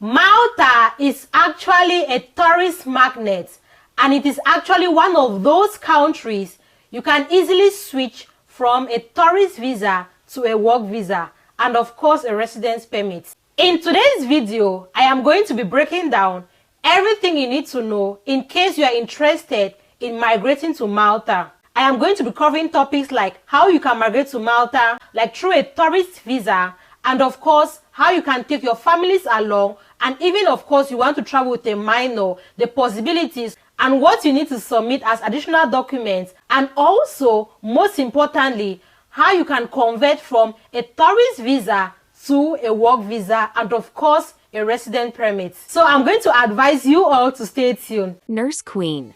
Malta is actually a tourist magnet, and it is actually one of those countries you can easily switch from a tourist visa to a work visa and of course a residence permit. In today's video, I am going to be breaking down everything you need to know in case you are interested in migrating to Malta. I am going to be covering topics like how you can migrate to Malta, like through a tourist visa, and of course how you can take your families along, and even of course you want to travel with a minor, the possibilities and what you need to submit as additional documents, and also most importantly how you can convert from a tourist visa to a work visa and of course a resident permit. So I'm going to advise you all to stay tuned. Nurse Queen.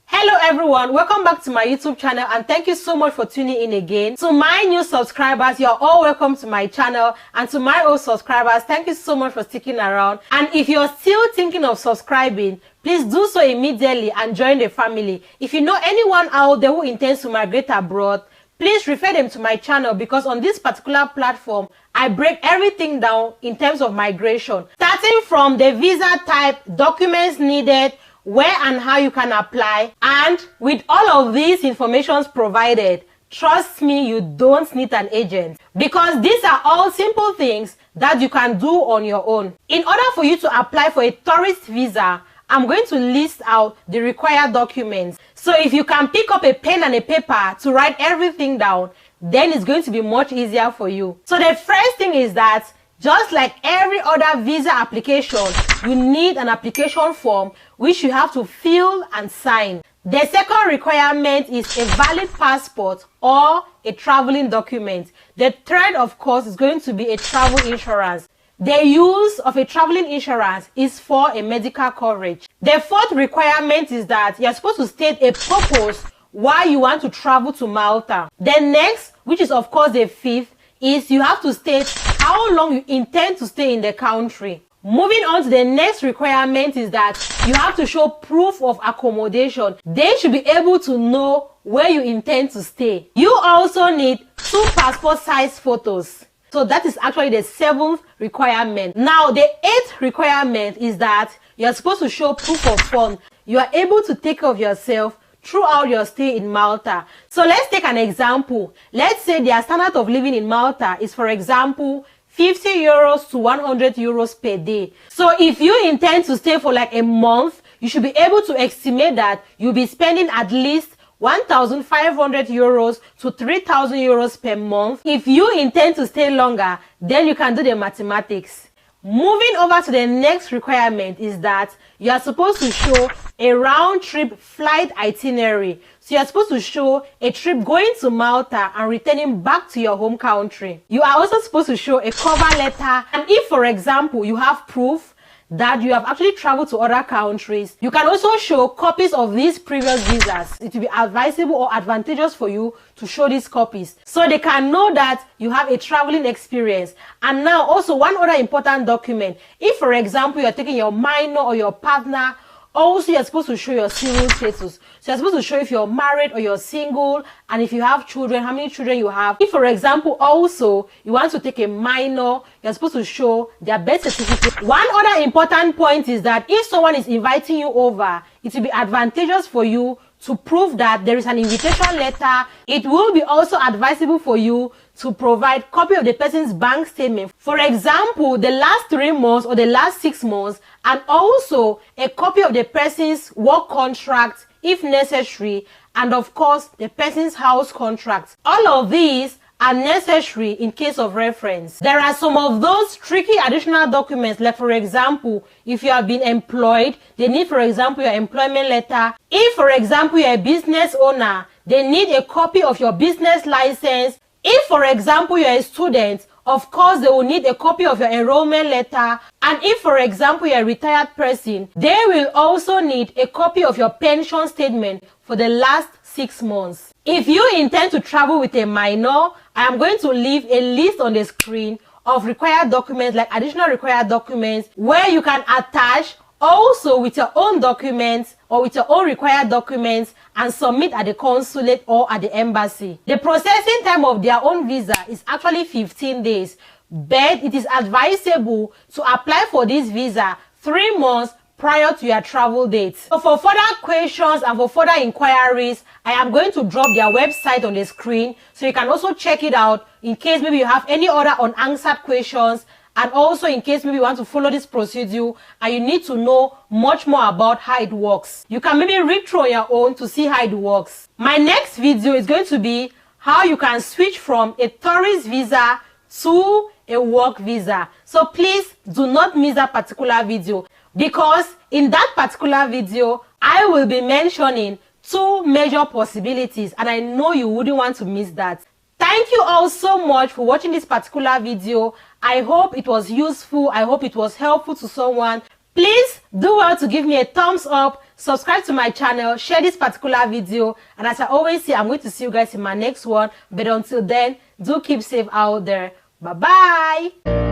Hello everyone, welcome back to my YouTube channel and thank you so much for tuning in again. To my new subscribers, you're all welcome to my channel, and to my old subscribers, thank you so much for sticking around. And if you're still thinking of subscribing, please do so immediately and join the family. If you know anyone out there who intends to migrate abroad, please refer them to my channel, because on this particular platform I break everything down in terms of migration, starting from the visa type, documents needed, where and how you can apply, and with all of these informations provided, trust me, you don't need an agent, because these are all simple things that you can do on your own. In order for you to apply for a tourist visa, I'm going to list out the required documents. So if you can pick up a pen and a paper to write everything down, then it's going to be much easier for you. So the first thing is that, just like every other visa application, you need an application form which you have to fill and sign. The second requirement is a valid passport or a traveling document. The third, of course, is going to be a travel insurance. The use of a traveling insurance is for a medical coverage. The fourth requirement is that you're supposed to state a purpose why you want to travel to Malta. The next, which is of course the fifth, is you have to state how long you intend to stay in the country. Moving on to the next requirement is that you have to show proof of accommodation. They should be able to know where you intend to stay. You also need 2 passport size photos. So that is actually the 7th requirement. Now the 8th requirement is that you are supposed to show proof of funds. You are able to take care of yourself throughout your stay in Malta. So let's take an example. Let's say their standard of living in Malta is, for example, 50 euros to 100 euros per day. So if you intend to stay for like a month, you should be able to estimate that you'll be spending at least 1,500 euros to 3,000 euros per month. If you intend to stay longer, then you can do the mathematics. Moving over to the next requirement is that you are supposed to show a round-trip flight itinerary. So you are supposed to show a trip going to Malta and returning back to your home country. You are also supposed to show a cover letter, and if, for example, you have proof that you have actually traveled to other countries, you can also show copies of these previous visas. It will be advisable or advantageous for you to show these copies so they can know that you have a traveling experience. And now also one other important document, if for example you are taking your minor or your partner, also you're supposed to show your civil status. So you're supposed to show if you're married or you're single, and if you have children, how many children you have. If for example also you want to take a minor, you're supposed to show their birth certificate. One other important point is that if someone is inviting you over, it will be advantageous for you to prove that there is an invitation letter. It will be also advisable for you to provide copy of the person's bank statement, for example the last 3 months or the last 6 months, and also a copy of the person's work contract if necessary, and of course the person's house contract. All of these are necessary in case of reference. There are some of those tricky additional documents, like for example, if you have been employed, they need for example your employment letter. If for example you're a business owner, they need a copy of your business license. If for example you're a student, of course they will need a copy of your enrollment letter. And if for example you're a retired person, they will also need a copy of your pension statement for the last 6 months. If you intend to travel with a minor, I am going to leave a list on the screen of required documents, like additional required documents, where you can attach also with your own documents or with your own required documents and submit at the consulate or at the embassy. The processing time of their own visa is actually 15 days, but it is advisable to apply for this visa 3 months prior to your travel date. So for further questions and for further inquiries, I am going to drop their website on the screen so you can also check it out in case maybe you have any other unanswered questions, and also in case maybe you want to follow this procedure and you need to know much more about how it works. You can maybe read through on your own to see how it works. My next video is going to be how you can switch from a tourist visa to a work visa. So please do not miss that particular video, because in that particular video I will be mentioning 2 major possibilities and I know you wouldn't want to miss that. Thank you all so much for watching this particular video. I hope it was useful. I hope it was helpful to someone. Please do well to give me a thumbs up, subscribe to my channel, share this particular video, and as I always say, I'm going to see you guys in my next one. But until then, do keep safe out there. Bye bye.